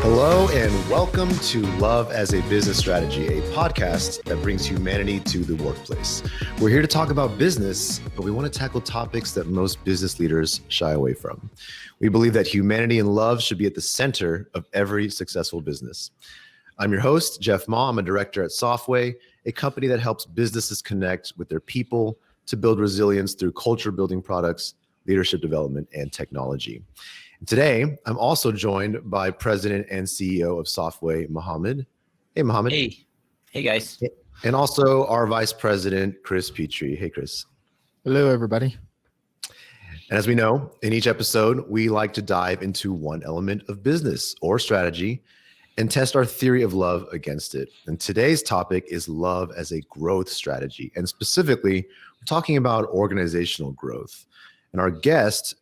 Hello and welcome to Love as a Business Strategy, a podcast that brings humanity to the workplace. We're here to talk about business, but we want to tackle topics that most business leaders shy away from. We believe that humanity and love should be at the center of every successful business. I'm your host, Jeff Ma. I'm a director at Softway, a company that helps businesses connect with their people to build resilience through culture building products, leadership development, and technology. Today, I'm also joined by President and CEO of Softway, Mohammed. Hey, Mohammed. Hey, guys. And also our Vice President, Chris Petrie. Hey, Chris. Hello, everybody. And as we know, in each episode, we like to dive into one element of business or strategy and test our theory of love against it. And today's topic is love as a growth strategy. And specifically, we're talking about organizational growth. And our guest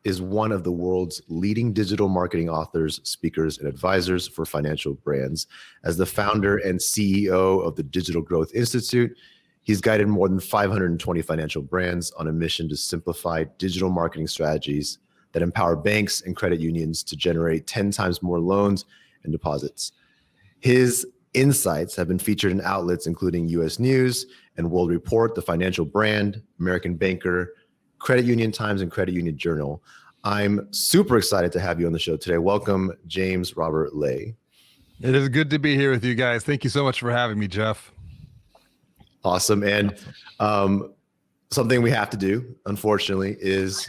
is one of the world's leading digital marketing authors, speakers, and advisors for financial brands. As the founder and CEO of the Digital Growth Institute, he's guided more than 520 financial brands on a mission to simplify digital marketing strategies that empower banks and credit unions to generate 10 times more loans and deposits. His insights have been featured in outlets including US News and World Report, The Financial Brand, American Banker, Credit Union Times, and Credit Union Journal. I'm super excited to have you on the show today. Welcome, James Robert Lay. It is good to be here with you guys. Thank you so much for having me, Jeff. Awesome. And something we have to do, unfortunately, is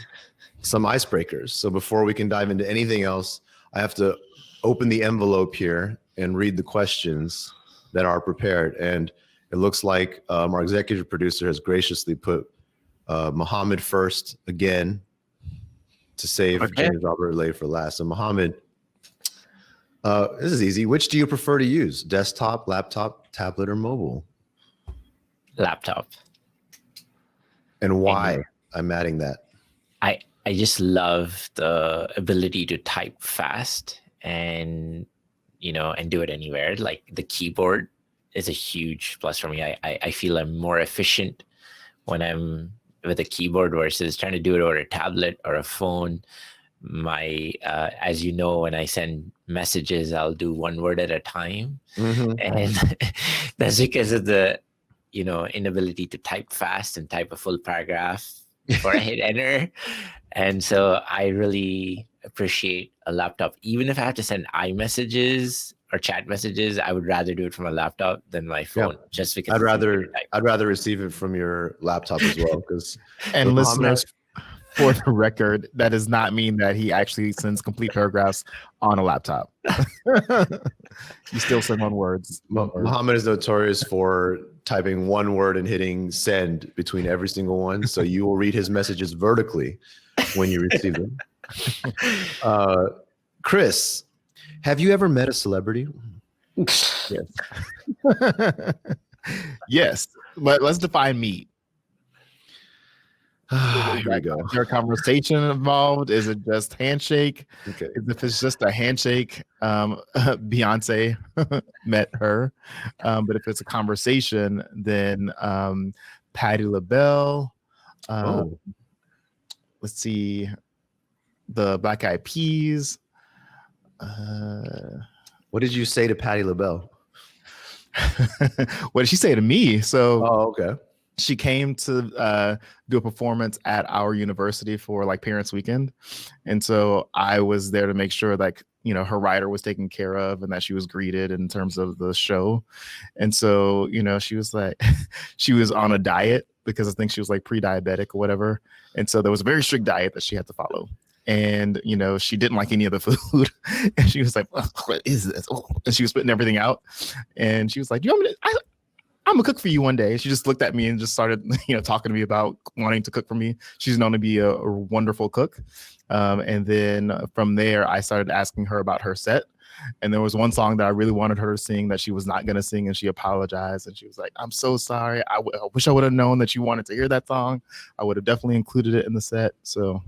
some icebreakers. So before we can dive into anything else, I have to open the envelope here and read the questions that are prepared. And it looks like our executive producer has graciously put Mohammed first again to save James Robert Lay for last. So Mohammed, this is easy. Which do you prefer to use? Desktop, laptop, tablet, or mobile? Laptop. And why? I'm adding that. I just love the ability to type fast and do it anywhere. Like the keyboard is a huge plus for me. I feel I'm more efficient when I'm with a keyboard versus trying to do it over a tablet or a phone. As you know, when I send messages, I'll do one word at a time. Mm-hmm. And that's because of the, inability to type fast and type a full paragraph before I hit enter. And so I really appreciate a laptop. Even if I have to send iMessages or chat messages, I would rather do it from a laptop than my phone, just because I'd rather receive it from your laptop as well. And listeners, for the record, that does not mean that he actually sends complete paragraphs on a laptop. You still send one words. Mohammed is notorious for typing one word and hitting send between every single one. So you will read his messages vertically when you receive them. Chris, have you ever met a celebrity? Yes. Yes, but let's define meet. Here we go. Is there a conversation involved? Is it just handshake? Okay. If it's just a handshake, Beyonce met her. But if it's a conversation, then Patti LaBelle. Let's see, the Black Eyed Peas. What did you say to Patti LaBelle? What did she say to me? So, okay. She came to do a performance at our university for like Parents Weekend. And so I was there to make sure like, her rider was taken care of and that she was greeted in terms of the show. And so, she was like, she was on a diet because I think she was like pre-diabetic or whatever. And so there was a very strict diet that she had to follow. And, she didn't like any of the food. And she was like, what is this? Oh. And she was spitting everything out. And she was like, I'm gonna cook for you one day. She just looked at me and just started, talking to me about wanting to cook for me. She's known to be a wonderful cook. And then from there, I started asking her about her set. And there was one song that I really wanted her to sing that she was not going to sing. And she apologized. And she was like, I'm so sorry. I wish I would have known that you wanted to hear that song. I would have definitely included it in the set. So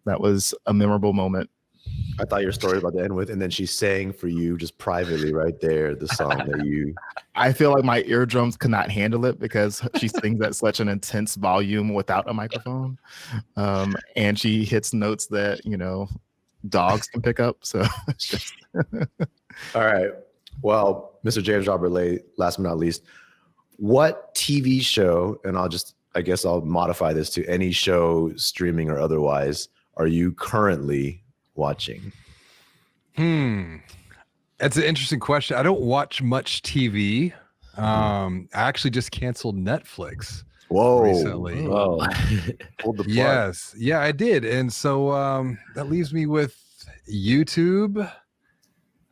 that was a memorable moment. I thought your story was about to end with, and then she sang for you just privately right there, the song that you... I feel like my eardrums could not handle it because she sings at such an intense volume without a microphone. And she hits notes that, dogs can pick up. So it's just... All right. Well, Mr. James Robert Lay, last but not least, what TV show, and I guess I'll modify this to any show, streaming or otherwise, are you currently watching? That's an interesting question. I don't watch much TV. I actually just canceled Netflix recently. Whoa. Hold the plug. Yes. Yeah, I did. And so that leaves me with YouTube.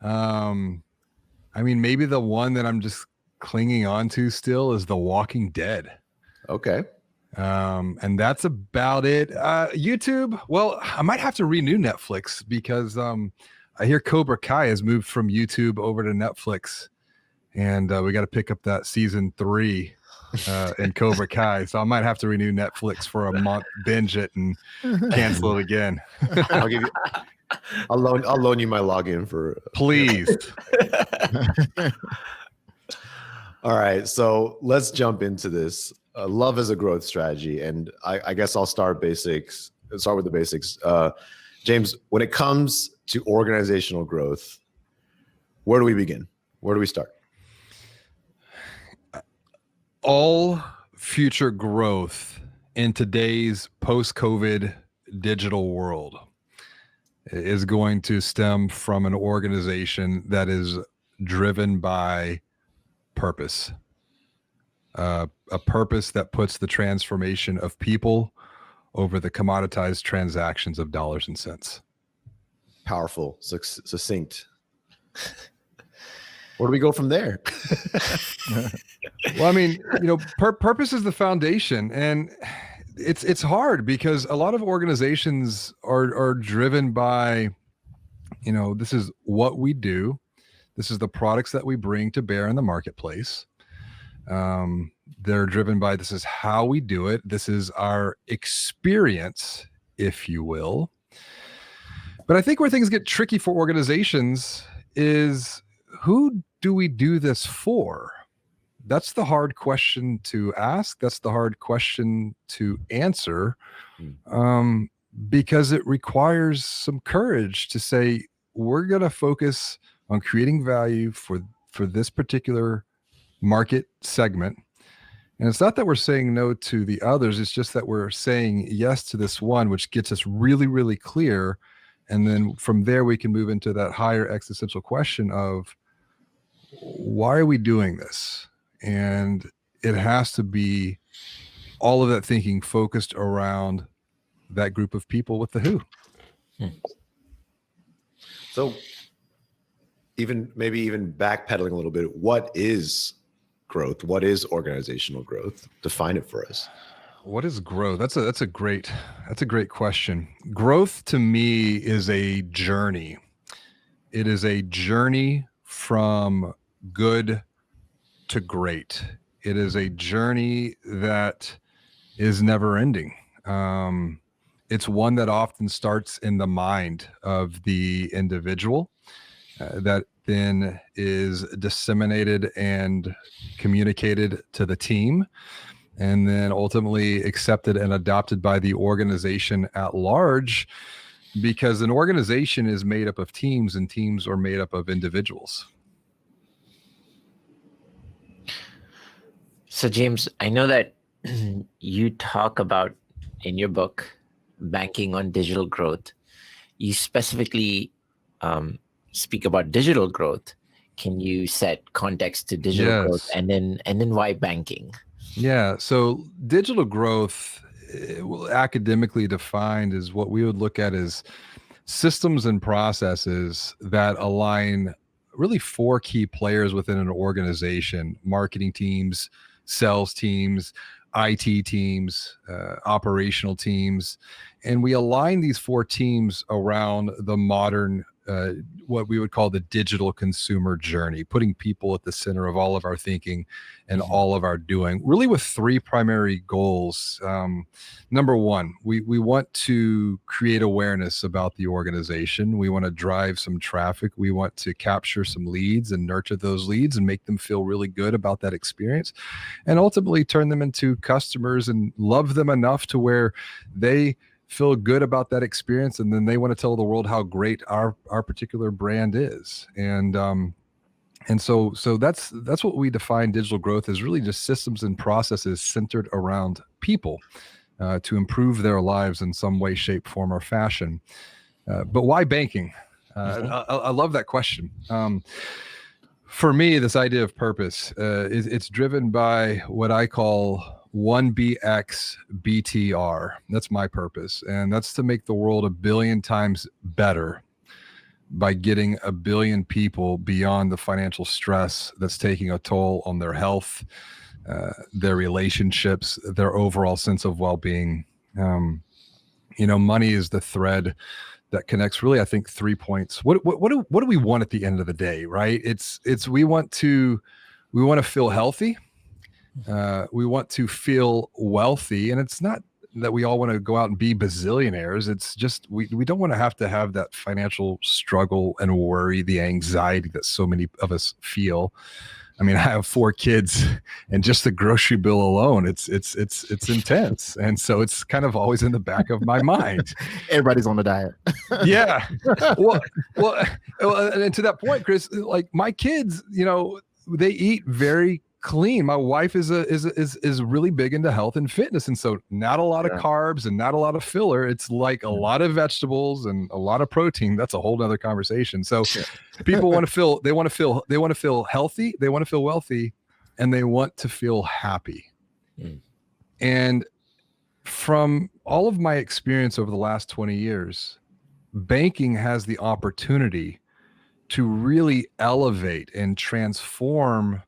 I mean, maybe the one that I'm just clinging on to still is The Walking Dead. Okay. And that's about it. YouTube, well, I might have to renew Netflix because I hear Cobra Kai has moved from YouTube over to Netflix, and we got to pick up that season 3 in Cobra Kai. So I might have to renew Netflix for a month, binge it, and cancel it again. I'll loan you my login for. Please. All right, so let's jump into this. Love as a growth strategy, and I guess I'll start with the basics. James, when it comes to organizational growth, where do we begin? Where do we start? All future growth in today's post-COVID digital world is going to stem from an organization that is driven by purpose. A purpose that puts the transformation of people over the commoditized transactions of dollars and cents. Powerful, succinct. Where do we go from there? Well, I mean, purpose is the foundation, and it's hard because a lot of organizations are driven by, this is what we do, this is the products that we bring to bear in the marketplace. They're driven by, this is how we do it, this is our experience, if you will. But I think where things get tricky for organizations is, who do we do this for? That's the hard question to ask. That's the hard question to answer, because it requires some courage to say, we're going to focus on creating value for this particular market segment. And it's not that we're saying no to the others. It's just that we're saying yes to this one, which gets us really, really clear. And then from there, we can move into that higher existential question of, why are we doing this? And it has to be all of that thinking focused around that group of people with the who. So maybe even backpedaling a little bit, what is growth? What is organizational growth? Define it for us. What is growth? That's a great question. Growth to me is a journey. It is a journey from good to great. It is a journey that is never ending. It's one that often starts in the mind of the individual, that then is disseminated and communicated to the team, and then ultimately accepted and adopted by the organization at large, because an organization is made up of teams, and teams are made up of individuals. So James, I know that you talk about in your book, Banking on Digital Growth, you specifically speak about digital growth. Can you set context to digital growth, and then why banking? Yeah. So digital growth, academically defined, is what we would look at as systems and processes that align really 4 key players within an organization: marketing teams, sales teams, IT teams, operational teams. And we align these 4 teams around the modern, what we would call the digital consumer journey, putting people at the center of all of our thinking and all of our doing, really with 3 primary goals. Number 1, we want to create awareness about the organization. We want to drive some traffic. We want to capture some leads and nurture those leads and make them feel really good about that experience, and ultimately turn them into customers and love them enough to where they feel good about that experience, and then they want to tell the world how great our particular brand is. And so that's what we define digital growth as, really just systems and processes centered around people to improve their lives in some way, shape, form, or fashion. But why banking? I love that question. For me, this idea of purpose, it's driven by what I call 1BX BTR. That's my purpose. And that's to make the world a billion times better by getting a billion people beyond the financial stress that's taking a toll on their health, their relationships, their overall sense of well-being. Money is the thread that connects, really, I think, 3 points. What do we want at the end of the day, right? It's we want to feel healthy. We want to feel wealthy, and it's not that we all want to go out and be bazillionaires. It's just we don't want to have that financial struggle and worry, the anxiety that so many of us feel. I mean, I have 4 kids, and just the grocery bill alone, it's intense, and so it's kind of always in the back of my mind. Everybody's on the diet. Yeah. Well, and to that point, Chris, like my kids, they eat very clean. My wife is really big into health and fitness, and so not a lot of carbs and not a lot of filler. It's like a lot of vegetables and a lot of protein. That's a whole nother conversation. So people want to feel healthy, they want to feel wealthy, and they want to feel happy. And from all of my experience over the last 20 years, banking has the opportunity to really elevate and transform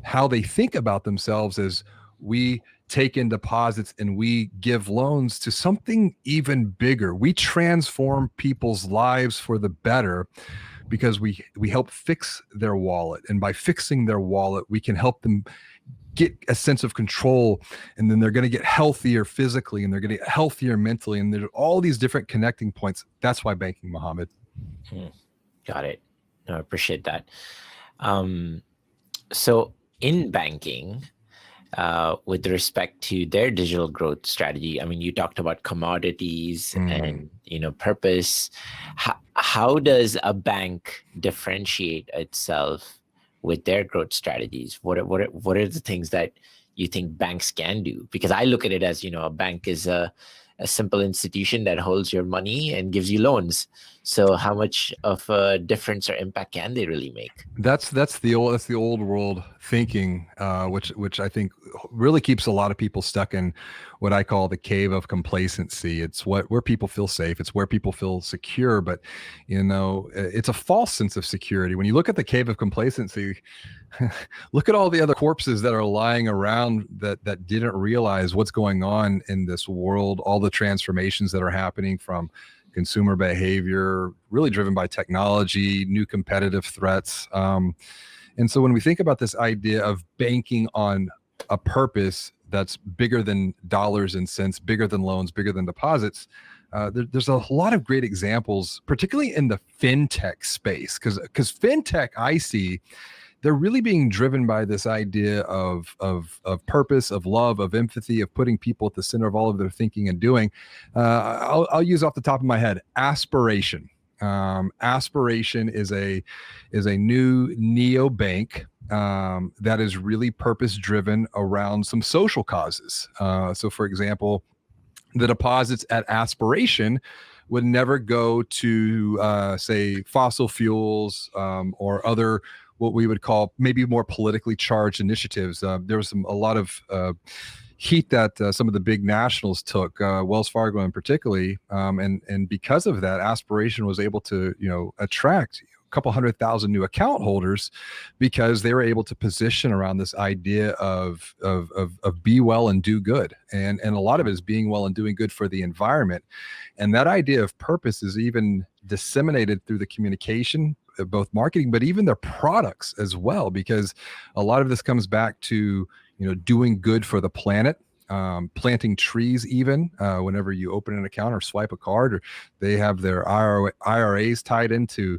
how they think about themselves as we take in deposits and we give loans to something even bigger. We transform people's lives for the better because we help fix their wallet. And by fixing their wallet, we can help them get a sense of control, and then they're going to get healthier physically, and they're going to get healthier mentally. And there's all these different connecting points. That's why banking, Mohammed. Got it. No, I appreciate that. So in banking, with respect to their digital growth strategy, I mean, you talked about commodities and purpose. How does a bank differentiate itself with their growth strategies? What are the things that you think banks can do? Because I look at it as, a bank is a simple institution that holds your money and gives you loans. So how much of a difference or impact can they really make? That's the old world thinking, which I think really keeps a lot of people stuck in what I call the cave of complacency. It's where people feel safe. It's where people feel secure. But it's a false sense of security. When you look at the cave of complacency, look at all the other corpses that are lying around that didn't realize what's going on in this world, all the transformations that are happening from consumer behavior, really driven by technology, new competitive threats. And so when we think about this idea of banking on a purpose that's bigger than dollars and cents, bigger than loans, bigger than deposits, there's a lot of great examples, particularly in the fintech space, because fintech, I see, they're really being driven by this idea of purpose, of love, of empathy, of putting people at the center of all of their thinking and doing. I'll use off the top of my head, aspiration. Aspiration is a new neobank that is really purpose driven around some social causes. So, for example, the deposits at Aspiration would never go to, say, fossil fuels or other what we would call maybe more politically charged initiatives. There was a lot of heat that some of the big nationals took, Wells Fargo in particularly, and because of that, Aspiration was able to attract a couple 100,000 new account holders because they were able to position around this idea of be well and do good, and a lot of it is being well and doing good for the environment, and that idea of purpose is even disseminated through the communication, both marketing, but even their products as well, because a lot of this comes back to doing good for the planet, planting trees, even whenever you open an account or swipe a card, or they have their IRAs tied into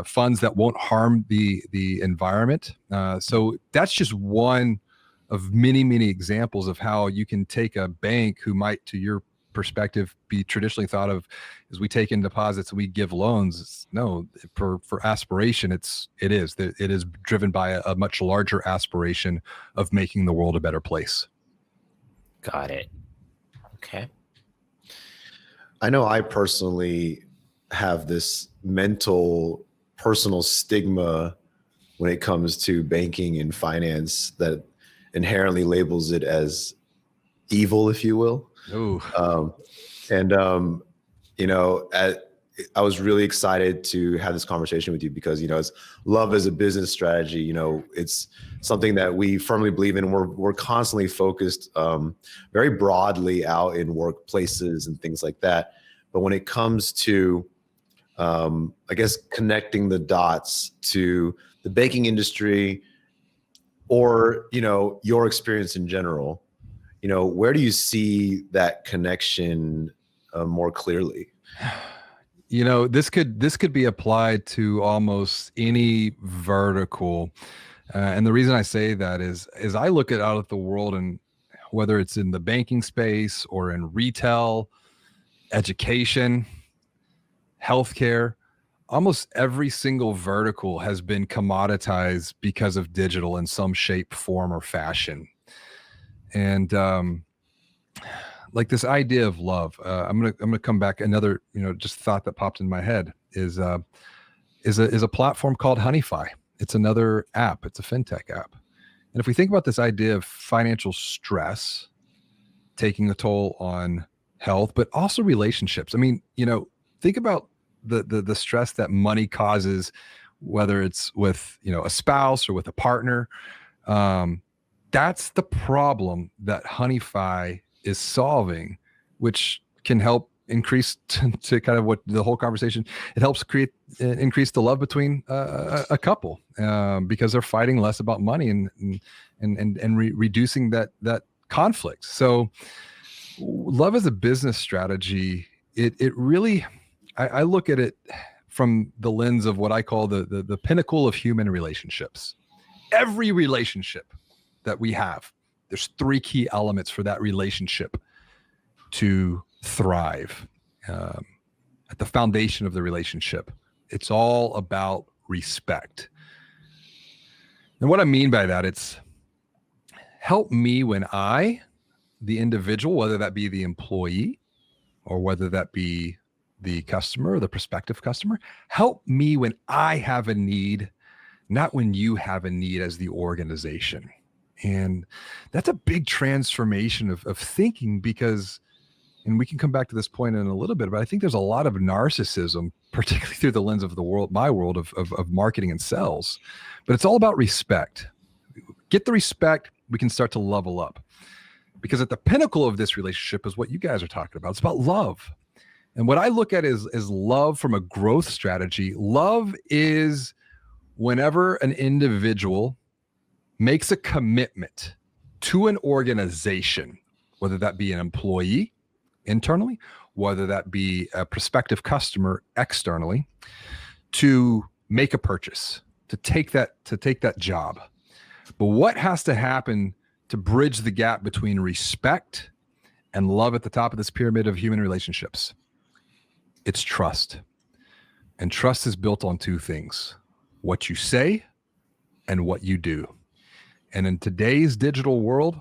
funds that won't harm the environment. So that's just one of many examples of how you can take a bank who might, to your perspective be traditionally thought of as we take in deposits and we give loans. No, for aspiration, it is driven by a much larger aspiration of making the world a better place. Got it. Okay. I know I personally have this mental personal stigma when it comes to banking and finance that inherently labels it as evil, if you will. Ooh. I was really excited to have this conversation with you because, as love as a business strategy, it's something that we firmly believe in. We're constantly focused very broadly out in workplaces and things like that. But when it comes to, I guess, connecting the dots to the banking industry or, your experience in general, where do you see that connection more clearly? This could be applied to almost any vertical. And the reason I say that is I look out at the world, and whether it's in the banking space or in retail, education, healthcare, almost every single vertical has been commoditized because of digital in some shape, form, or fashion. And like this idea of love, I'm gonna come back. Another just thought that popped in my head is a platform called Honeyfi. It's another app. It's a fintech app. And if we think about this idea of financial stress taking a toll on health, but also relationships. I mean, think about the stress that money causes, whether it's with a spouse or with a partner. That's the problem that Honeyfi is solving, which can help increase to kind of what the whole conversation. It helps increase the love between a couple because they're fighting less about money and reducing that conflict. So, love as a business strategy, it really, I look at it from the lens of what I call the pinnacle of human relationships. Every relationship that we have, there's three key elements for that relationship to thrive. At the foundation of the relationship, it's all about respect. And what I mean by that, it's help me when I, the individual, whether that be the employee or whether that be the customer or the prospective customer, help me when I have a need, not when you have a need as the organization. And that's a big transformation of thinking because, and we can come back to this point in a little bit, but I think there's a lot of narcissism, particularly through the lens of my world of marketing and sales, but it's all about respect. Get the respect, we can start to level up. Because at the pinnacle of this relationship is what you guys are talking about. It's about love. And what I look at is love from a growth strategy. Love is whenever an individual makes a commitment to an organization, whether that be an employee internally, whether that be a prospective customer externally, to make a purchase, to take that job. But what has to happen to bridge the gap between respect and love at the top of this pyramid of human relationships? It's trust. And trust is built on two things: what you say and what you do. And in today's digital world,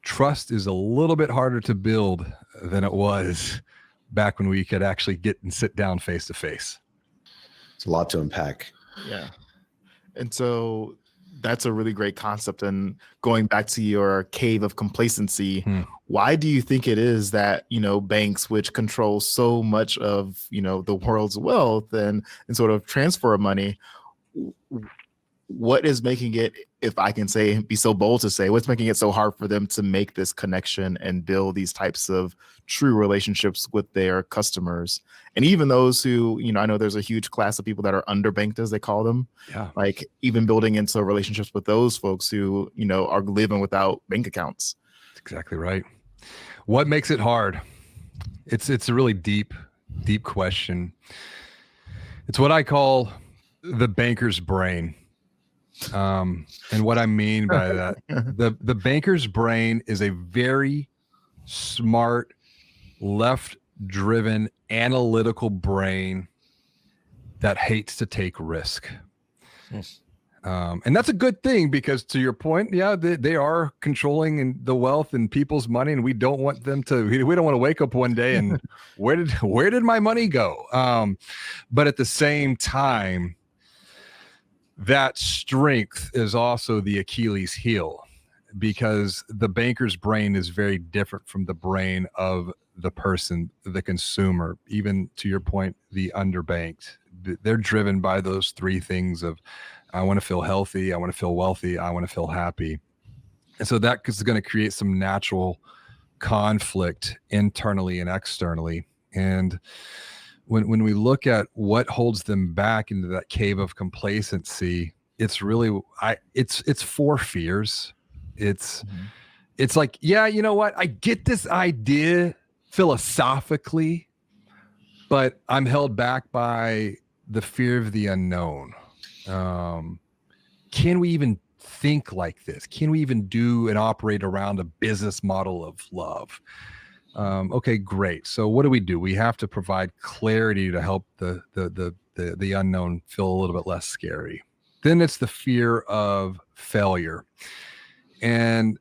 trust is a little bit harder to build than it was back when we could actually get and sit down face to face. It's a lot to unpack. Yeah. And so that's a really great concept. And going back to your cave of complacency, why do you think it is that, banks, which control so much of, the world's wealth and sort of transfer of money, what is making it, if I can say, be so bold to say, what's making it so hard for them to make this connection and build these types of true relationships with their customers? And even those who, I know there's a huge class of people that are underbanked, as they call them. Yeah. Like even building into relationships with those folks who, are living without bank accounts. That's exactly right. What makes it hard? It's a really deep question. It's what I call the banker's brain. And what I mean by that, the banker's brain is a very smart, left-driven, analytical brain that hates to take risk. And that's a good thing, because to your point, yeah, they are controlling the wealth and people's money, and we don't want them to. We don't want to wake up one day and where did my money go? But at the same time, that strength is also the Achilles heel, because the banker's brain is very different from the brain of the person, the consumer. Even to your point, the underbanked, they're driven by those three things of, I want to feel healthy, I want to feel wealthy, I want to feel happy. And so that is going to create some natural conflict internally and externally. And when we look at what holds them back into that cave of complacency, it's really, it's four fears. It's like, yeah, you know what? I get this idea philosophically, but I'm held back by the fear of the unknown. Can we even think like this? Can we even do and operate around a business model of love? Okay, great. So what do? We have to provide clarity to help the unknown feel a little bit less scary. Then it's the fear of failure. And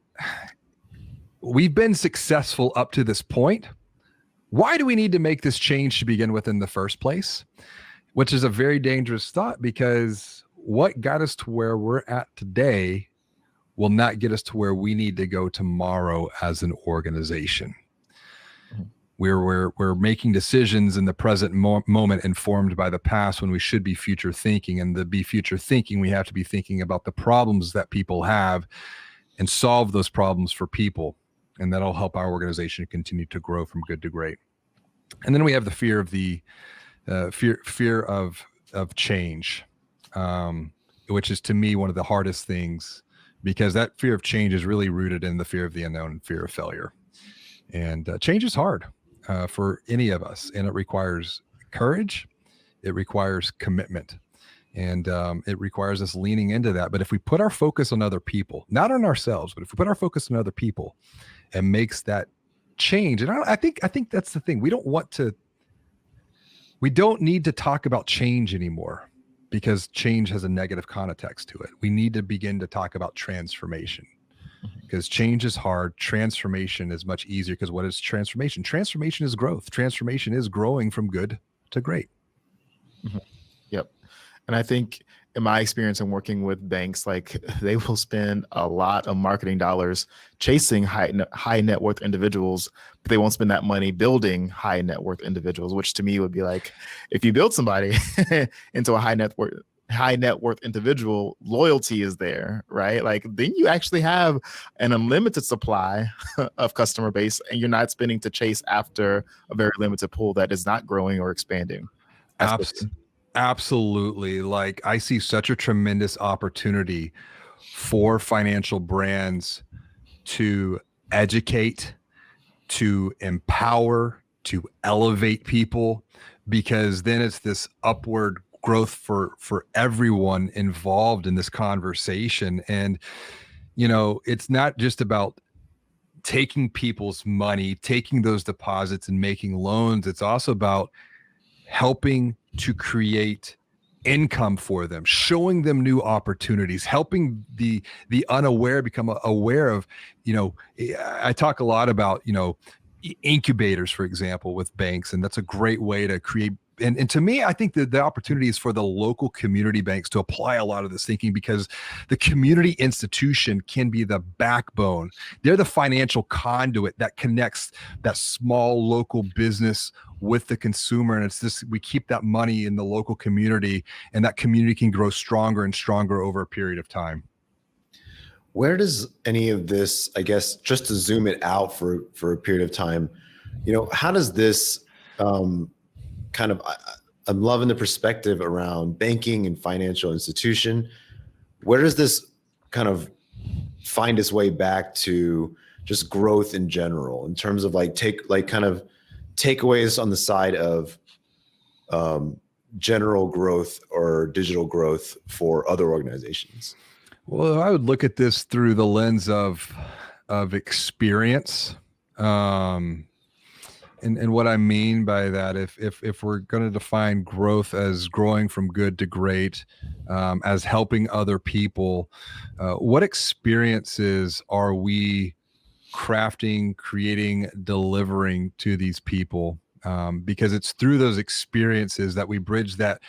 we've been successful up to this point. Why do we need to make this change to begin with in the first place? Which is a very dangerous thought, because what got us to where we're at today will not get us to where we need to go tomorrow as an organization. We're making decisions in the present moment informed by the past, when we should be future thinking. And to be future thinking, we have to be thinking about the problems that people have and solve those problems for people. And that'll help our organization continue to grow from good to great. And then we have the fear of fear of change, which is, to me, one of the hardest things, because that fear of change is really rooted in the fear of the unknown and fear of failure. And change is hard for any of us, and it requires courage, it requires commitment, and it requires us leaning into that. But if we put our focus on other people, not on ourselves, but if we put our focus on other people, it makes that change. And I think that's the thing. We don't need to talk about change anymore, because change has a negative context to it. We need to begin to talk about transformation, because change is hard. Transformation is much easier, because what is transformation? Transformation is growth. Transformation is growing from good to great. Yep. And I think in my experience in working with banks, like, they will spend a lot of marketing dollars chasing high net worth individuals, but they won't spend that money building high net worth individuals, which to me would be like, if you build somebody into a high net worth individual, loyalty is there, right? Like, then you actually have an unlimited supply of customer base, and you're not spending to chase after a very limited pool that is not growing or expanding. Absolutely. Like, I see such a tremendous opportunity for financial brands to educate, to empower, to elevate people, because then it's this upward growth for everyone involved in this conversation. And, you know, it's not just about taking people's money, taking those deposits and making loans. It's also about helping to create income for them, showing them new opportunities, helping the unaware become aware of, you know, I talk a lot about, you know, incubators, for example, with banks, and that's a great way to create. And to me, I think that the opportunity is for the local community banks to apply a lot of this thinking, because the community institution can be the backbone. They're the financial conduit that connects that small local business with the consumer. And it's this, we keep that money in the local community, and that community can grow stronger and stronger over a period of time. Where does any of this, I guess, just to zoom it out for a period of time, you know, how does this kind of, I'm loving the perspective around banking and financial institution. Where does this kind of find its way back to just growth in general, in terms of like takeaways on the side of general growth or digital growth for other organizations? Well, I would look at this through the lens of experience. And what I mean by that, if we're going to define growth as growing from good to great, as helping other people, what experiences are we crafting, creating, delivering to these people? Because it's through those experiences that we bridge that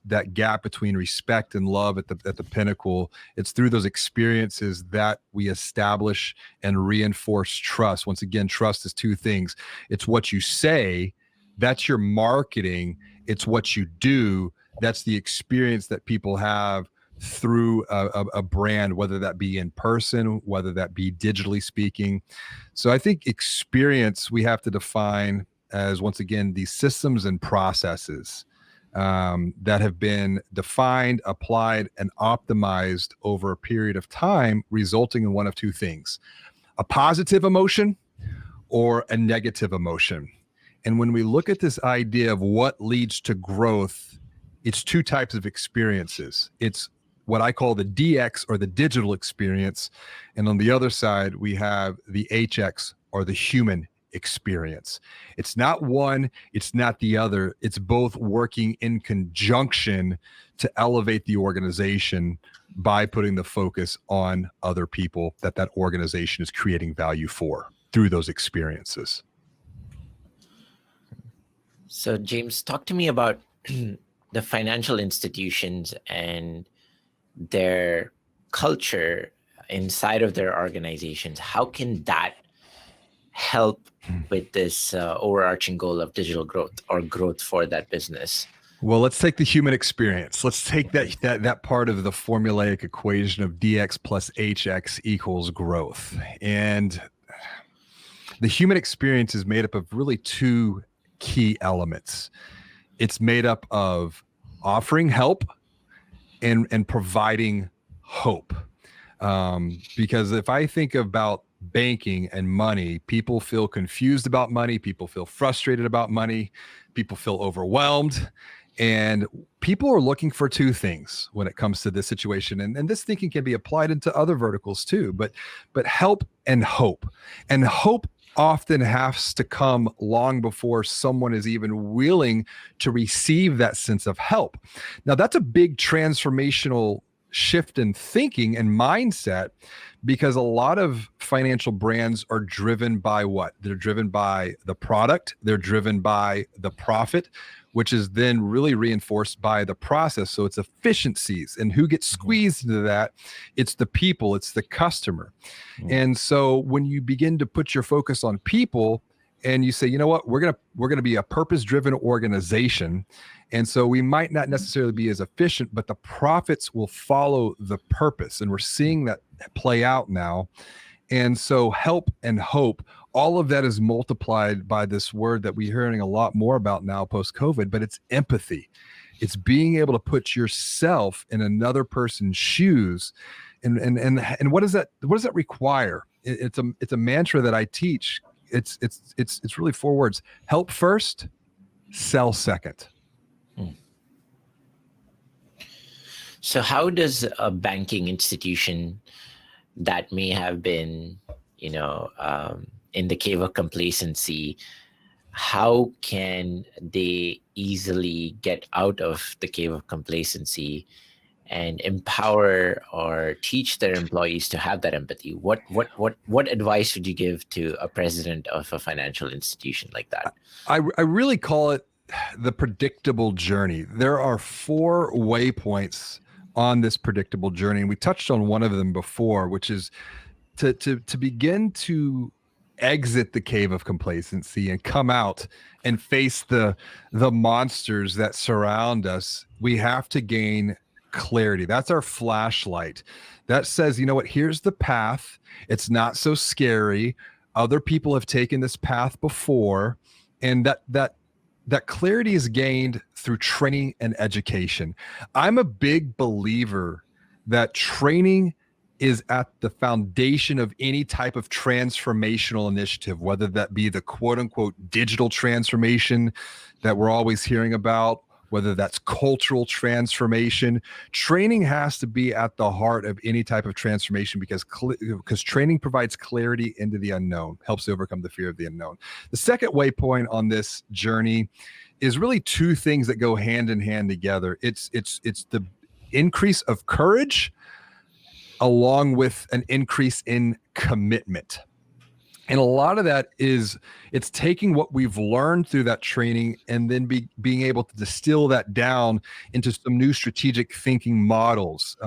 that gap between respect and love at the pinnacle. It's through those experiences that we establish and reinforce trust. Once again, trust is two things. It's what you say, that's your marketing. It's what you do, that's the experience that people have through a brand, whether that be in person, whether that be digitally speaking. So I think experience we have to define as, once again, these systems and processes that have been defined, applied, and optimized over a period of time, resulting in one of two things: a positive emotion or a negative emotion. And when we look at this idea of what leads to growth, it's two types of experiences. It's what I call the DX, or the digital experience. And on the other side, we have the HX, or the human experience. It's not one, it's not the other. It's both working in conjunction to elevate the organization by putting the focus on other people that organization is creating value for through those experiences. So, James, talk to me about the financial institutions and their culture inside of their organizations. How can that help with this overarching goal of digital growth, or growth for that business? Well, let's take the human experience. Let's take that part of the formulaic equation of DX plus HX equals growth. And the human experience is made up of really two key elements. It's made up of offering help and providing hope. Because if I think about banking and money, people feel confused about money, people feel frustrated about money, people feel overwhelmed, and people are looking for two things when it comes to this situation. And this thinking can be applied into other verticals too, but help and hope. And hope often has to come long before someone is even willing to receive that sense of help. Now, that's a big transformational shift in thinking and mindset, because a lot of financial brands are driven by what? They're driven by the product, they're driven by the profit, which is then really reinforced by the process. So it's efficiencies. And who gets squeezed into that? It's the people, it's the customer. And so when you begin to put your focus on people and you say, you know what, we're gonna be a purpose-driven organization. And so we might not necessarily be as efficient, but the profits will follow the purpose. And we're seeing that play out now. And so help and hope, all of that is multiplied by this word that we're hearing a lot more about now post-COVID, but it's empathy. It's being able to put yourself in another person's shoes. And what does that require? It's a mantra that I teach. It's really 4 words: help first, sell second. So how does a banking institution that may have been, in the cave of complacency, how can they easily get out of the cave of complacency and empower or teach their employees to have that empathy? What advice would you give to a president of a financial institution like that? I really call it the predictable journey. There are 4 waypoints on this predictable journey, and we touched on one of them before, which is to begin to exit the cave of complacency and come out and face the monsters that surround us. We have to gain clarity. That's our flashlight. That says, you know what, here's the path. It's not so scary. Other people have taken this path before, and that clarity is gained through training and education. I'm a big believer that training is at the foundation of any type of transformational initiative, whether that be the quote unquote digital transformation that we're always hearing about, whether that's cultural transformation. Training has to be at the heart of any type of transformation because training provides clarity into the unknown, helps to overcome the fear of the unknown. The second waypoint on this journey is really two things that go hand in hand together. It's the increase of courage along with an increase in commitment. And a lot of that is it's taking what we've learned through that training and then being able to distill that down into some new strategic thinking models.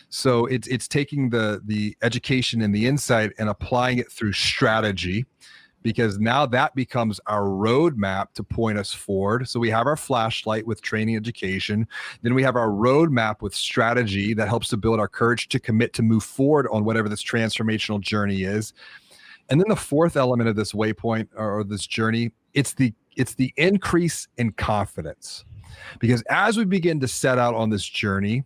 So it's taking the education and the insight and applying it through strategy, because now that becomes our roadmap to point us forward. So we have our flashlight with training education. Then we have our roadmap with strategy that helps to build our courage to commit to move forward on whatever this transformational journey is. And then the fourth element of this waypoint or this journey, it's the increase in confidence. Because as we begin to set out on this journey,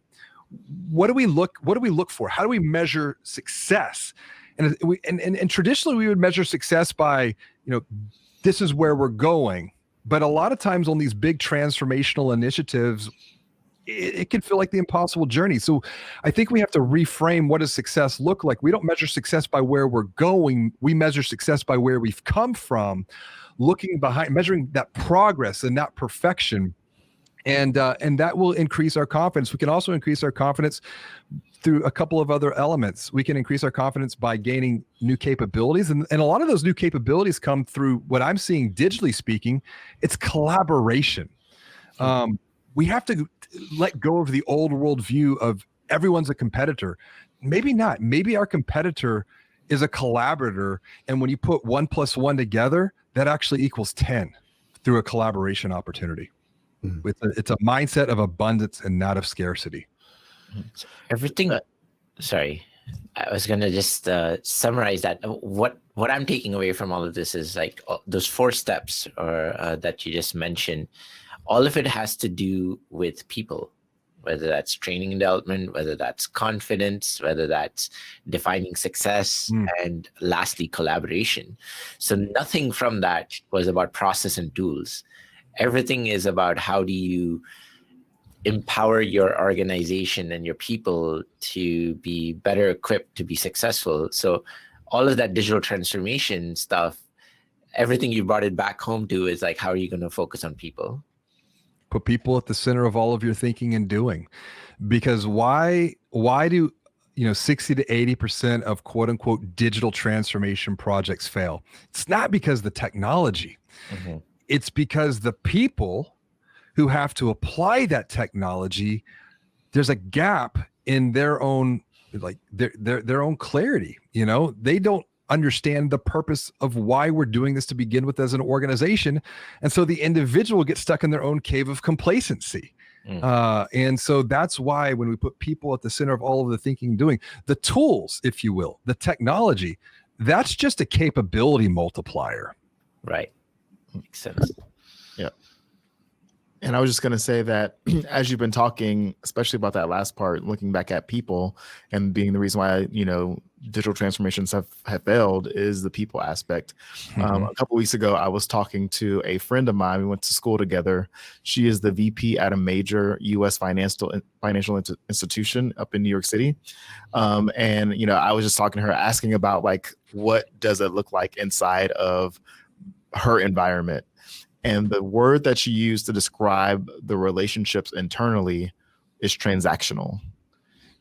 what do we look for? How do we measure success? And traditionally we would measure success by, this is where we're going. But a lot of times on these big transformational initiatives, it can feel like the impossible journey. So I think we have to reframe, what does success look like? We don't measure success by where we're going. We measure success by where we've come from, looking behind, measuring that progress and that perfection. And that will increase our confidence. We can also increase our confidence through a couple of other elements. We can increase our confidence by gaining new capabilities. And a lot of those new capabilities come through what I'm seeing, digitally speaking, it's collaboration. We have to let go of the old world view of everyone's a competitor. Maybe not. Maybe our competitor is a collaborator. And when you put 1 + 1 together, that actually equals 10 through a collaboration opportunity. Mm-hmm. It's a mindset of abundance and not of scarcity. Everything. Sorry, I was gonna just summarize that. What I'm taking away from all of this is like those 4 steps or that you just mentioned. All of it has to do with people, whether that's training and development, whether that's confidence, whether that's defining success, and lastly, collaboration. So nothing from that was about process and tools. Everything is about how do you empower your organization and your people to be better equipped to be successful. So all of that digital transformation stuff, everything you brought it back home to is like, how are you going to focus on people? Put people at the center of all of your thinking and doing. Because why do 60 to 80% of quote unquote digital transformation projects fail? It's not because the technology. Mm-hmm. It's because the people who have to apply that technology, there's a gap in their own their own clarity. They don't understand the purpose of why we're doing this to begin with as an organization. And so the individual gets stuck in their own cave of complacency. And so that's why when we put people at the center of all of the thinking and doing, the tools, if you will, the technology, that's just a capability multiplier. Right. Makes sense. Yeah. And I was just going to say that as you've been talking, especially about that last part, looking back at people and being the reason why, digital transformations have failed is the people aspect. Mm-hmm. A couple of weeks ago, I was talking to a friend of mine. We went to school together. She is the VP at a major U.S. financial institution up in New York City. And, I was just talking to her, asking about like, what does it look like inside of her environment? And the word that she used to describe the relationships internally is transactional.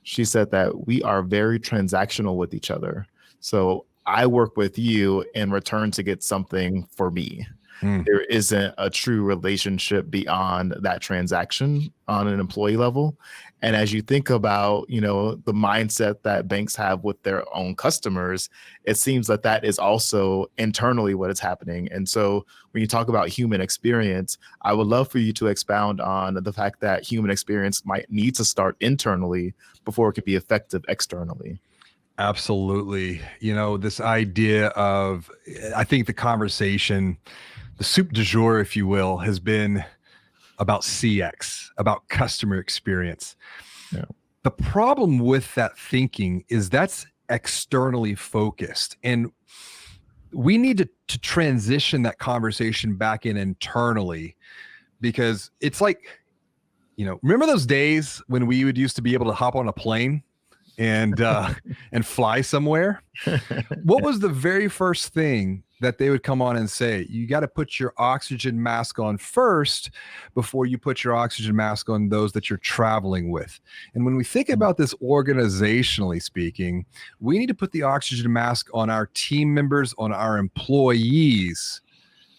She said that we are very transactional with each other. So I work with you in return to get something for me. There isn't a true relationship beyond that transaction on an employee level. And as you think about, the mindset that banks have with their own customers, it seems that is also internally what is happening. And so when you talk about human experience, I would love for you to expound on the fact that human experience might need to start internally before it could be effective externally. Absolutely. This idea of, I think the conversation, the soup du jour, if you will, has been about CX, about customer experience. Yeah. The problem with that thinking is that's externally focused. And we need to transition that conversation back in internally, because it's like, remember those days when we would used to be able to hop on a plane and and fly somewhere? What was the very first thing that they would come on and say? You got to put your oxygen mask on first before you put your oxygen mask on those that you're traveling with. And when we think about this organizationally speaking, we need to put the oxygen mask on our team members, on our employees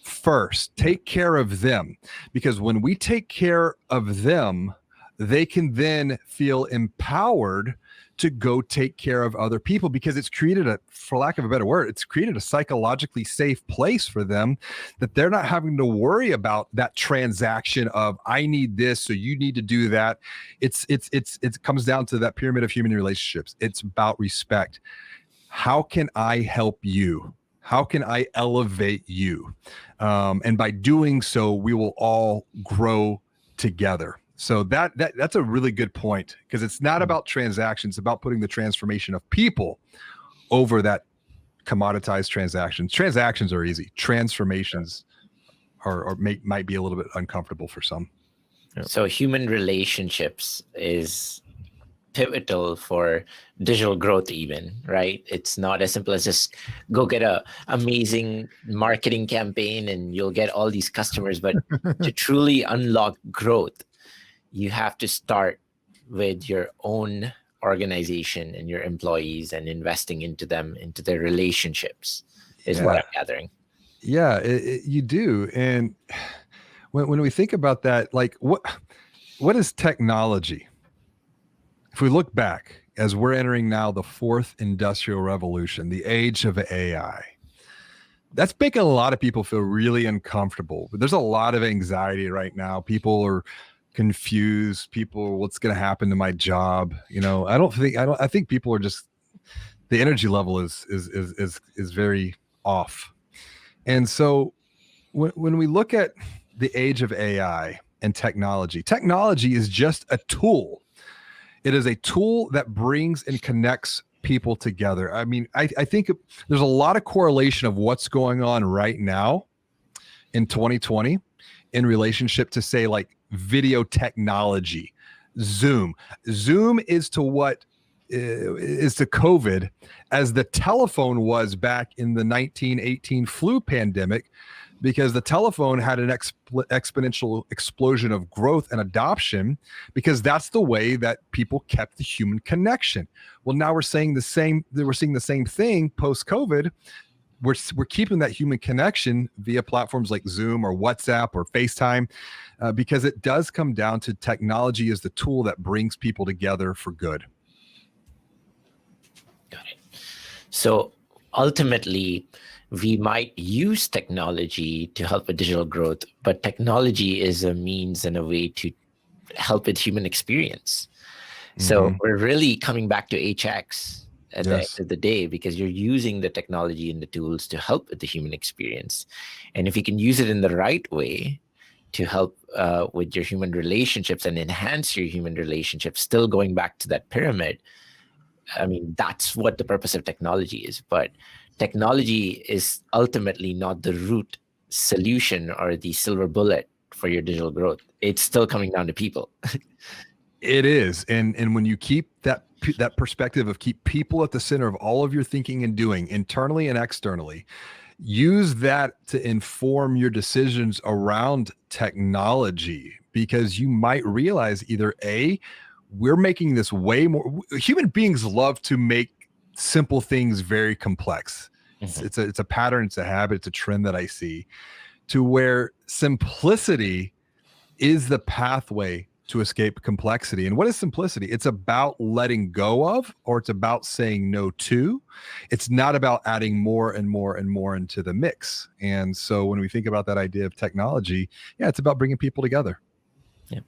first. Take care of them, because when we take care of them, they can then feel empowered to go take care of other people, because it's created for lack of a better word, it's created a psychologically safe place for them, that they're not having to worry about that transaction of, I need this, so you need to do that. It comes down to that pyramid of human relationships. It's about respect. How can I help you? How can I elevate you? And by doing so, we will all grow together. So that's a really good point, because it's not about transactions, it's about putting the transformation of people over that commoditized transactions. Transactions are easy. Transformations might be a little bit uncomfortable for some. So human relationships is pivotal for digital growth even, right? It's not as simple as just go get a amazing marketing campaign and you'll get all these customers. But to truly unlock growth, you have to start with your own organization and your employees and investing into them, into their relationships is what I'm gathering. Yeah, you do. And when we think about that, like what is technology? If we look back, as we're entering now the fourth industrial revolution, the age of AI, that's making a lot of people feel really uncomfortable. But there's a lot of anxiety right now. People are confused. What's going to happen to my job? I think people are just, the energy level is very off. And so when we look at the age of AI and technology is just a tool. It is a tool that brings and connects people together. I mean, I think there's a lot of correlation of what's going on right now in 2020 in relationship to, say, like video technology. Zoom is to what is to COVID as the telephone was back in the 1918 flu pandemic, because the telephone had an exponential explosion of growth and adoption, because that's the way that people kept the human connection. Well, now we're seeing the same thing post-COVID. We're keeping that human connection via platforms like Zoom or WhatsApp or FaceTime, because it does come down to technology as the tool that brings people together for good. Got it. So ultimately, we might use technology to help with digital growth, but technology is a means and a way to help with human experience. So we're really coming back to HX at the end of the day, because you're using the technology and the tools to help with the human experience. And if you can use it in the right way to help with your human relationships and enhance your human relationships, still going back to that pyramid, I mean, that's what the purpose of technology is. But technology is ultimately not the root solution or the silver bullet for your digital growth. It's still coming down to people. It is. And when you keep that perspective of keep people at the center of all of your thinking and doing, internally and externally, use that to inform your decisions around technology, because you might realize either A, we're making this way more. Human beings love to make simple things very complex. It's a pattern, it's a habit, it's a trend that I see, to where simplicity is the pathway to escape complexity. And what is simplicity? It's about letting go of, or it's about saying no to. It's not about adding more and more and more into the mix. And so when we think about that idea of technology, it's about bringing people together. Yeah.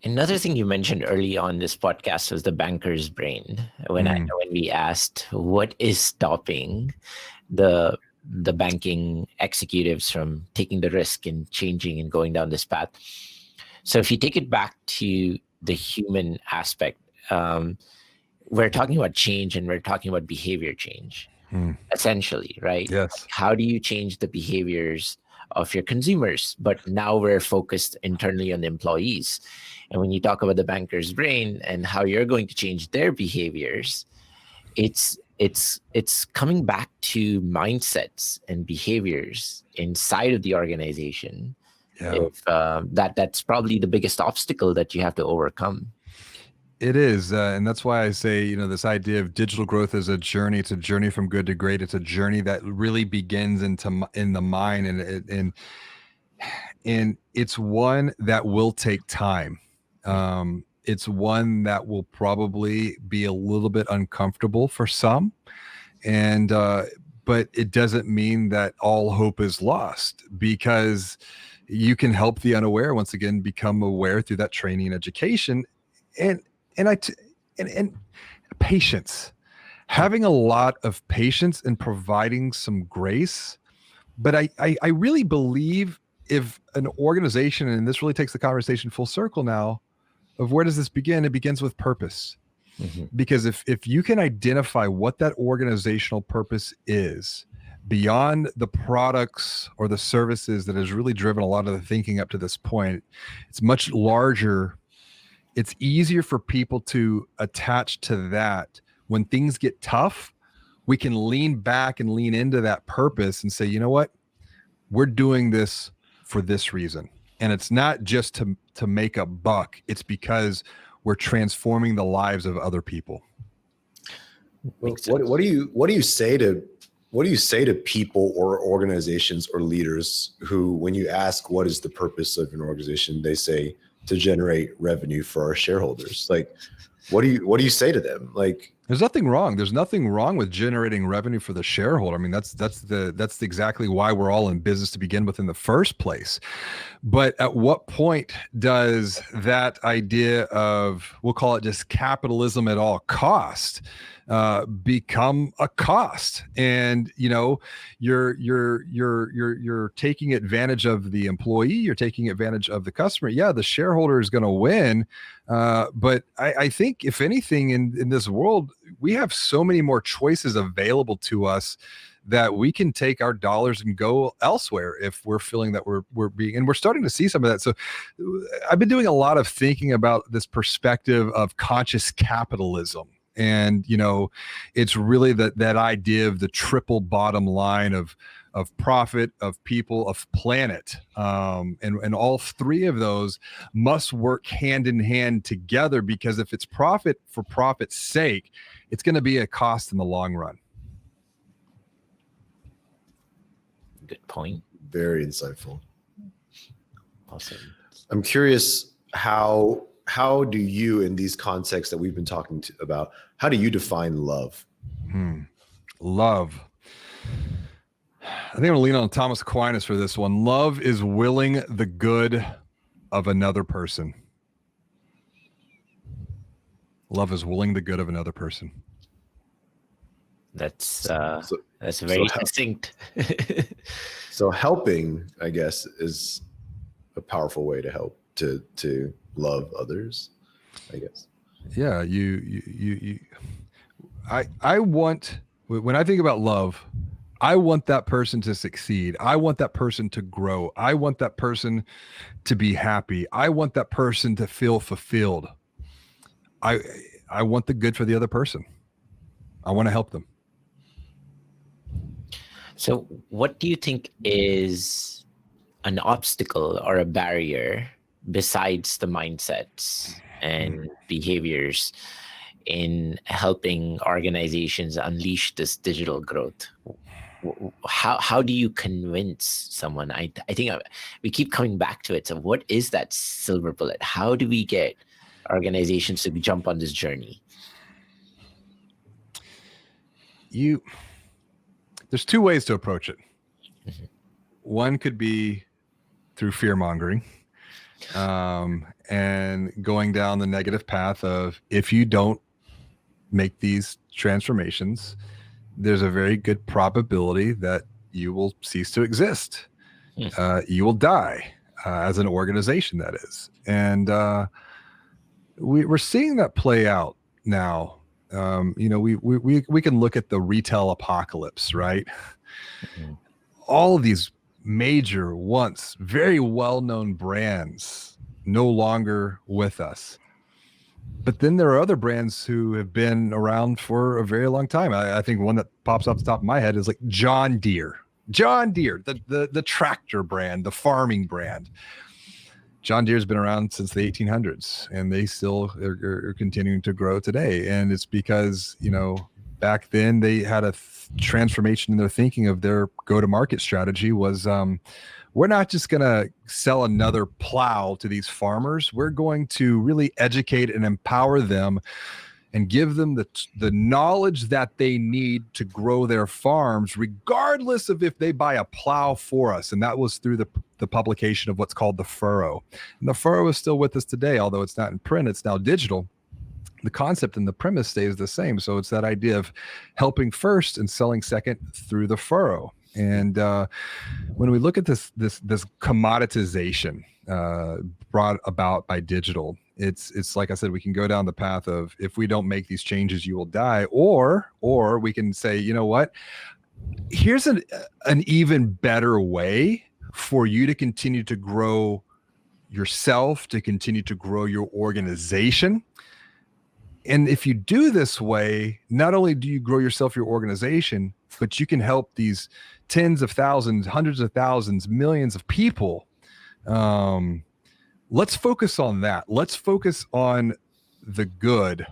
Another thing you mentioned early on this podcast was the banker's brain. When we asked what is stopping the banking executives from taking the risk and changing and going down this path. So if you take it back to the human aspect, we're talking about change and we're talking about behavior change, essentially, right? Yes. How do you change the behaviors of your consumers, but now we're focused internally on the employees. And when you talk about the banker's brain and how you're going to change their behaviors, it's coming back to mindsets and behaviors inside of the organization. Yeah. If that's probably the biggest obstacle that you have to overcome. It is, and that's why I say, this idea of digital growth is a journey. It's a journey from good to great. It's a journey that really begins in the mind, and it's one that will take time. It's one that will probably be a little bit uncomfortable for some, and but it doesn't mean that all hope is lost, because you can help the unaware once again become aware through that training and education, and patience, having a lot of patience and providing some grace. But I really believe if an organization, and this really takes the conversation full circle now, of where does this begin? It begins with purpose. Because if you can identify what that organizational purpose is beyond the products or the services that has really driven a lot of the thinking up to this point, it's much larger. It's easier for people to attach to that. When things get tough, we can lean back and lean into that purpose and say, you know what, we're doing this for this reason. And it's not just to make a buck. It's because we're transforming the lives of other people. What do you say to people or organizations or leaders who, when you ask what is the purpose of an organization, they say to generate revenue for our shareholders? Like, what do you say to them? Like, there's nothing wrong. There's nothing wrong with generating revenue for the shareholder. I mean, that's exactly why we're all in business to begin with in the first place. But at what point does that idea of, we'll call it just capitalism at all cost, become a cost? And you're taking advantage of the employee, you're taking advantage of the customer. Yeah, the shareholder is going to win, but I think if anything in this world, we have so many more choices available to us that we can take our dollars and go elsewhere if we're feeling that and we're starting to see some of that. So I've been doing a lot of thinking about this perspective of conscious capitalism. And, it's really that idea of the triple bottom line of profit, of people, of planet. And all three of those must work hand in hand together, because if it's profit for profit's sake, it's going to be a cost in the long run. Good point. Very insightful. Awesome. I'm curious, how do you, in these contexts that we've been talking about, how do you define love? Love. I think I'm going to lean on Thomas Aquinas for this one. Love is willing the good of another person. Love is willing the good of another person. That's very succinct. So helping, I guess, is a powerful way to help, to love others, I guess. Yeah, I want, when I think about love, I want that person to succeed. I want that person to grow. I want that person to be happy. I want that person to feel fulfilled. I want the good for the other person. I want to help them. So what do you think is an obstacle or a barrier besides the mindsets and behaviors in helping organizations unleash this digital growth? How do you convince someone? I think we keep coming back to it. So what is that silver bullet? How do we get organizations to jump on this journey? There's two ways to approach it. One could be through fear mongering, and going down the negative path of, if you don't make these transformations, there's a very good probability that you will cease to exist. You will die as an organization, that is. And we're seeing that play out now. We can look at the retail apocalypse, right? All of these major, once very well-known brands no longer with us. But then there are other brands who have been around for a very long time. I think one that pops off the top of my head is like John Deere. John Deere, the tractor brand, the farming brand. John Deere's been around since the 1800s, and they still are continuing to grow today. And it's because, you know, back then they had a transformation in their thinking of their go-to-market strategy was, we're not just going to sell another plow to these farmers. We're going to really educate and empower them and give them the knowledge that they need to grow their farms, regardless of if they buy a plow for us. And that was through the publication of what's called the Furrow. And the Furrow is still with us today, although it's not in print, it's now digital. The concept and the premise stays the same. So it's that idea of helping first and selling second through the Furrow. And when we look at this commoditization brought about by digital, it's like I said, we can go down the path of, if we don't make these changes, you will die, or we can say, you know what, here's an even better way for you to continue to grow yourself, to continue to grow your organization. And if you do this way, not only do you grow yourself, your organization, but you can help these tens of thousands, hundreds of thousands, millions of people. Let's focus on that. Let's focus on the good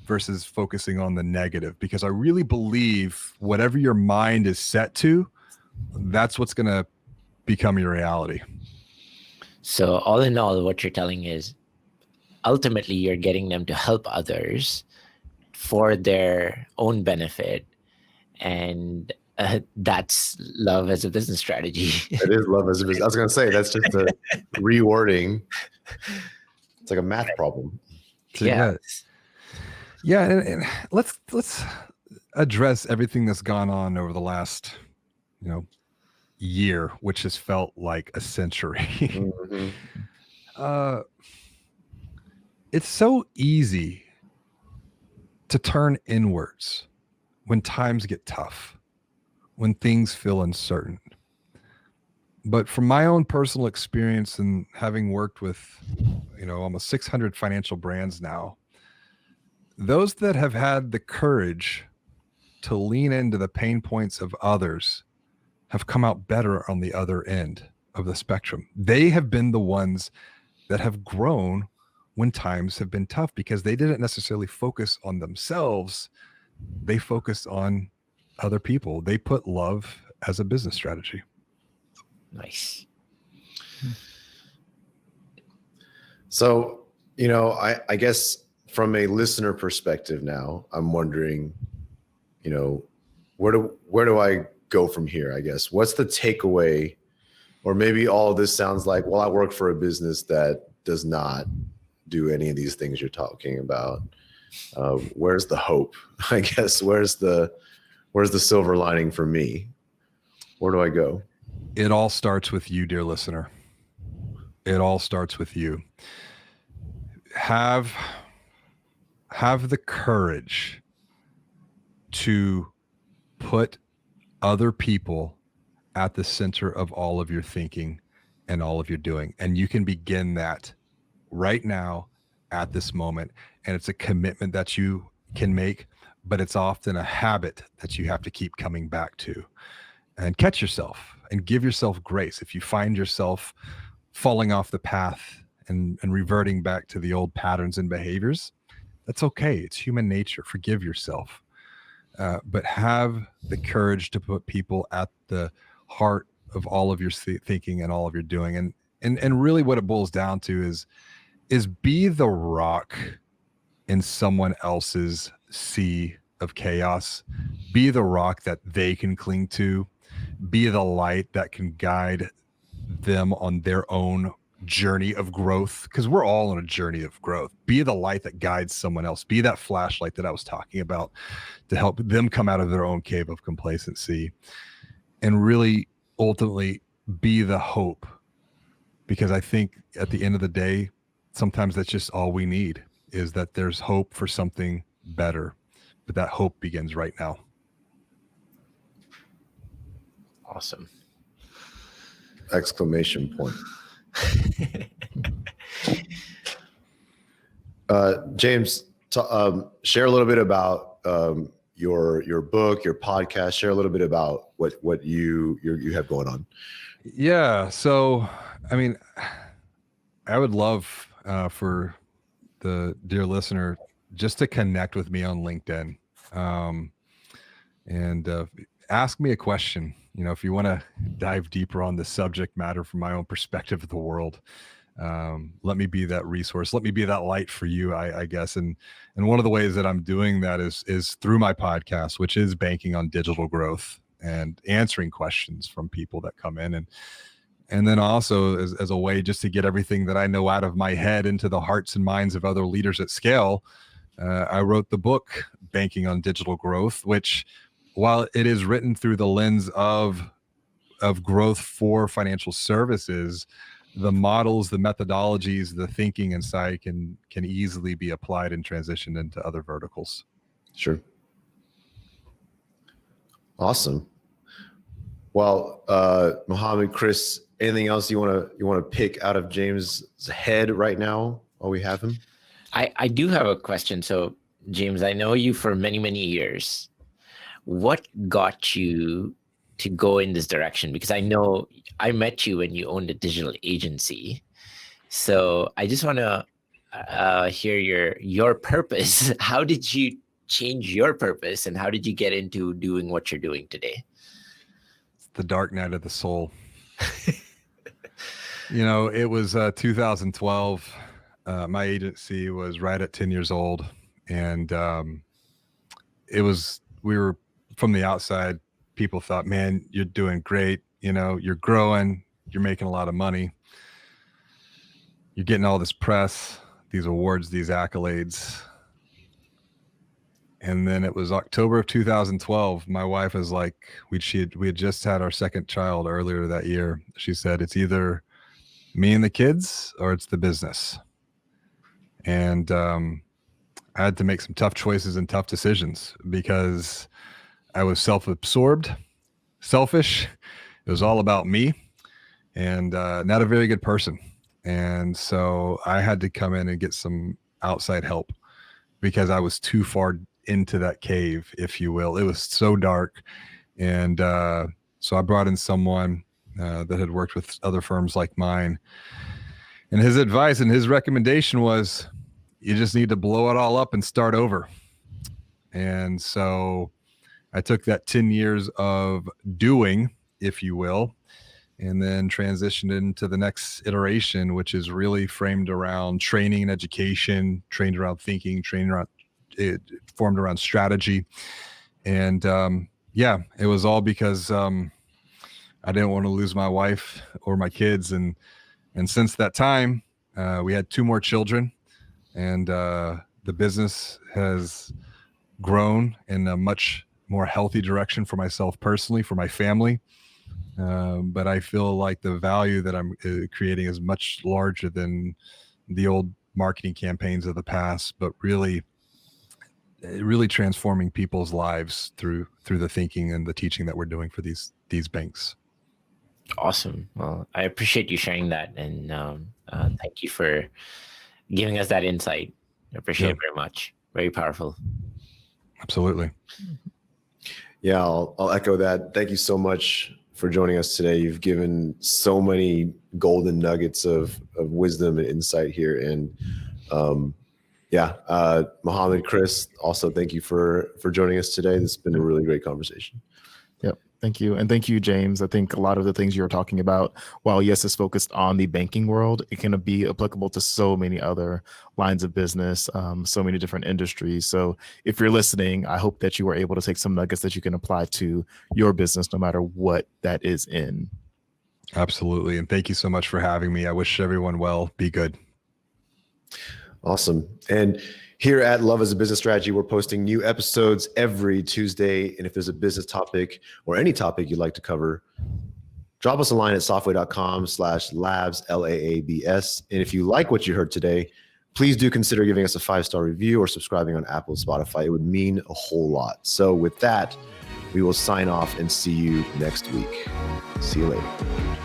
versus focusing on the negative, because I really believe whatever your mind is set to, that's what's going to become your reality. So all in all, what you're telling is ultimately you're getting them to help others for their own benefit. And that's love as a business strategy. It is love as a business. I was going to say, that's just a rewording. It's like a math problem. So, yeah. And let's address everything that's gone on over the last, year, which has felt like a century. Mm-hmm. It's so easy to turn inwards when times get tough, when things feel uncertain. But from my own personal experience and having worked with, almost 600 financial brands now, those that have had the courage to lean into the pain points of others have come out better on the other end of the spectrum. They have been the ones that have grown when times have been tough, because they didn't necessarily focus on themselves. They focused on other people. They put love as a business strategy. Nice. So, I guess from a listener perspective now, I'm wondering, where do I go from here? I guess, what's the takeaway? Or maybe all of this sounds like, well, I work for a business that does not do any of these things you're talking about. Where's the hope? I guess, where's the silver lining for me? Where do I go? It all starts with you, dear listener. It all starts with you. Have the courage to put other people at the center of all of your thinking and all of your doing. And you can begin that right now at this moment. And it's a commitment that you can make, but it's often a habit that you have to keep coming back to. And catch yourself and give yourself grace. If you find yourself falling off the path and reverting back to the old patterns and behaviors, that's okay. It's human nature. Forgive yourself. But have the courage to put people at the heart of all of your thinking and all of your doing. And really what it boils down to is be the rock in someone else's sea of chaos. Be the rock that they can cling to. Be the light that can guide them on their own journey of growth, because we're all on a journey of growth. Be the light that guides someone else. Be that flashlight that I was talking about to help them come out of their own cave of complacency, and really ultimately be the hope, because I think at the end of the day, sometimes that's just all we need, is that there's hope for something better, but that hope begins right now. Awesome. Exclamation point. James, share a little bit about your book, your podcast. Share a little bit about what you have going on. Yeah. So, I mean, I would love for the dear listener just to connect with me on LinkedIn, and ask me a question. You know, if you want to dive deeper on the subject matter from my own perspective of the world, let me be that resource. Let me be that light for you, I guess. And one of the ways that I'm doing that is through my podcast, which is Banking on Digital Growth, and answering questions from people that come in, and then also as a way just to get everything that I know out of my head into the hearts and minds of other leaders at scale. I wrote the book Banking on Digital Growth, which, while it is written through the lens of growth for financial services, the models, the methodologies, the thinking inside can easily be applied and transitioned into other verticals. Sure. Awesome. Well, Mohammed, Chris, anything else you want to pick out of James' head right now while we have him? I do have a question. So, James, I know you for many, many years. What got you to go in this direction? Because I know I met you when you owned a digital agency. So I just want to hear your purpose. How did you change your purpose, and how did you get into doing what you're doing today? It's the dark night of the soul. You know, it was 2012. My agency was right at 10 years old, and we were, from the outside, people thought, man, you're doing great. You know, you're growing, you're making a lot of money. You're getting all this press, these awards, these accolades. And then it was October of 2012. My wife is like, we had just had our second child earlier that year. She said, it's either me and the kids or it's the business. And I had to make some tough choices and tough decisions because I was self-absorbed, selfish. It was all about me, and not a very good person. And so I had to come in and get some outside help because I was too far into that cave, if you will. It was so dark. And so I brought in someone that had worked with other firms like mine. And his advice and his recommendation was, you just need to blow it all up and start over. And so I took that 10 years of doing, if you will, and then transitioned into the next iteration, which is really framed around training and education, trained around thinking, formed around strategy. And it was all because I didn't want to lose my wife or my kids. And since that time, we had 2 more children, and the business has grown in a much more healthy direction for myself personally, for my family. But I feel like the value that I'm creating is much larger than the old marketing campaigns of the past, but really transforming people's lives through the thinking and the teaching that we're doing for these banks. Awesome. Well, I appreciate you sharing that, and thank you for giving us that insight. I appreciate it very much. Very powerful. Absolutely. Yeah, I'll echo that. Thank you so much for joining us today. You've given so many golden nuggets of wisdom and insight here. And Mohammed, Chris, also thank you for joining us today. This has been a really great conversation. Yep. Thank you. And thank you, James. I think a lot of the things you're talking about, while yes, it's focused on the banking world, it can be applicable to so many other lines of business, so many different industries. So if you're listening, I hope that you were able to take some nuggets that you can apply to your business, no matter what that is in. Absolutely. And thank you so much for having me. I wish everyone well. Be good. Awesome. And here at Love as a Business Strategy, we're posting new episodes every Tuesday. And if there's a business topic or any topic you'd like to cover, drop us a line at softway.com/labs, LAABS. And if you like what you heard today, please do consider giving us a 5-star review or subscribing on Apple, Spotify. It would mean a whole lot. So with that, we will sign off and see you next week. See you later.